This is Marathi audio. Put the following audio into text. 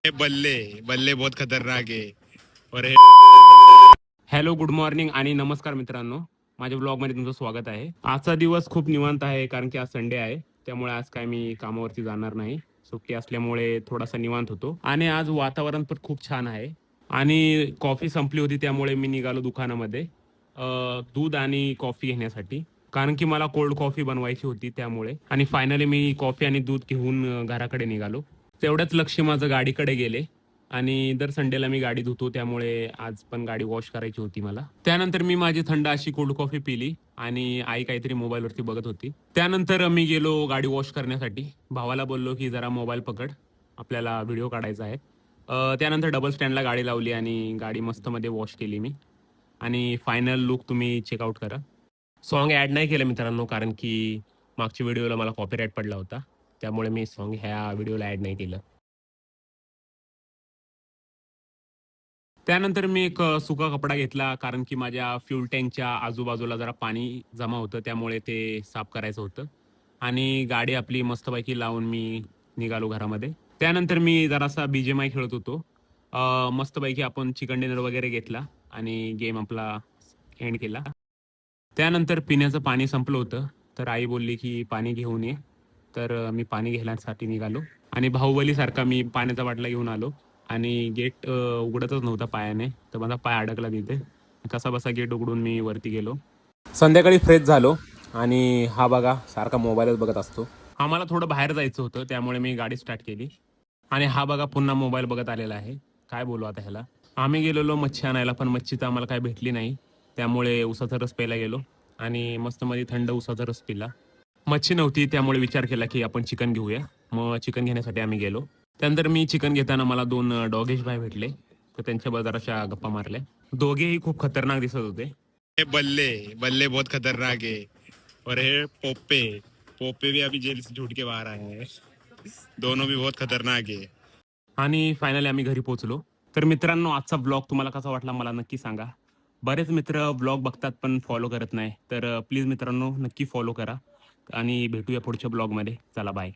बल्ले बल्ले बहुत खतरनाक आहे. और हे हॅलो, गुड मॉर्निंग आणि नमस्कार मित्रांनो, माझ्या ब्लॉगमध्ये तुमचं स्वागत आहे. आजचा दिवस खूप निवांत आहे कारण की आज संडे आहे. त्यामुळे आज काय मी कामावरती जाणार नाही. सुट्टी असल्यामुळे थोडासा निवांत होतो आणि आज वातावरण पण खूप छान आहे. आणि कॉफी संपली होती त्यामुळे मी निघालो दुकानामध्ये दूध आणि कॉफी घेण्यासाठी. कारण की मला कोल्ड कॉफी बनवायची होती त्यामुळे. आणि फायनली मी कॉफी आणि दूध घेऊन घराकडे निघालो. तेवढंच लक्ष माझं गाडीकडे गेले आणि दर संडेला मी गाडी धुतो त्यामुळे आज पण गाडी वॉश करायची होती मला. त्यानंतर मी माझी थंड अशी कोल्ड कॉफी पिली आणि आई काहीतरी मोबाईलवरती बघत होती. त्यानंतर मी गेलो गाडी वॉश करण्यासाठी. भावाला बोललो की जरा मोबाईल पकड, आपल्याला व्हिडिओ काढायचा आहे. त्यानंतर डबल स्टँडला गाडी लावली आणि गाडी मस्तमध्ये वॉश केली मी. आणि फायनल लुक तुम्ही चेकआउट करा. सॉन्ग ॲड नाही केलं मित्रांनो, कारण की मागच्या व्हिडिओला मला कॉपीराईट पडला होता. त्यामुळे मी सॉन्ग ह्या व्हिडिओला ॲड नाही केलं. त्यानंतर मी एक सुका कपडा घेतला कारण की माझ्या फ्यूल टँकच्या आजूबाजूला जरा पाणी जमा होतं त्यामुळे ते साफ करायचं होतं. आणि गाडी आपली मस्तपैकी लावून मी निघालो घरामध्ये. त्यानंतर मी जरासा BGMI खेळत होतो. मस्तपैकी आपण चिकन डिनर वगैरे घेतला आणि गेम आपला एंड केला. त्यानंतर पिण्याचं पाणी संपलं होतं, तर आई बोलली की पाणी घेऊन ये. तर मी पाणी घेण्यासाठी निघालो आणि बाहुबलीसारखा मी पाण्याचा बाटला घेऊन आलो आणि गेट उघडतच नव्हता पायाने, तर माझा पाय अडकला तिथे. कसाबसा गेट उघडून मी वरती गेलो. संध्याकाळी फ्रेश झालो आणि हा बघा सारखा मोबाईलच बघत असतो. आम्हाला थोडं बाहेर जायचं होतं त्यामुळे मी गाडी स्टार्ट केली आणि हा बघा पुन्हा मोबाईल बघत आलेला आहे. काय बोलू आता ह्याला. आम्ही गेलेलो मच्छी आणायला, पण मच्छी तर आम्हाला काय भेटली नाही. त्यामुळे उसाचा रस प्यायला गेलो आणि मस्त मध्ये थंड उसाचा रस पिला. मच्छी नव्हती त्यामुळे विचार केला की आपण चिकन घेऊया. मग चिकन घेण्यासाठी आम्ही गेलो. त्यानंतर मी चिकन घेताना मला दोन डॉगेश भाई भेटले, तर त्यांच्याबरोबर जराशा गप्पा मारल्या. दोघेही खूप खतरनाक दिसत होते. हे बल्ले बल्ले बहुत खतरनाक है. और हे पोप्पे पोप्पे भी अभी जेल से छूट के बाहर आए हैं. दोनों भी बहुत खतरनाक है. आणि फायनली आम्ही घरी पोहोचलो. तर मित्रांनो, आजचा ब्लॉग तुम्हाला कसा वाटला मला नक्की सांगा. बरेच मित्र ब्लॉग बघतात पण फॉलो करत नाही, तर प्लीज मित्रांनो नक्की फॉलो करा आणि भेटूया पुढच्या ब्लॉगमध्ये. चला बाय.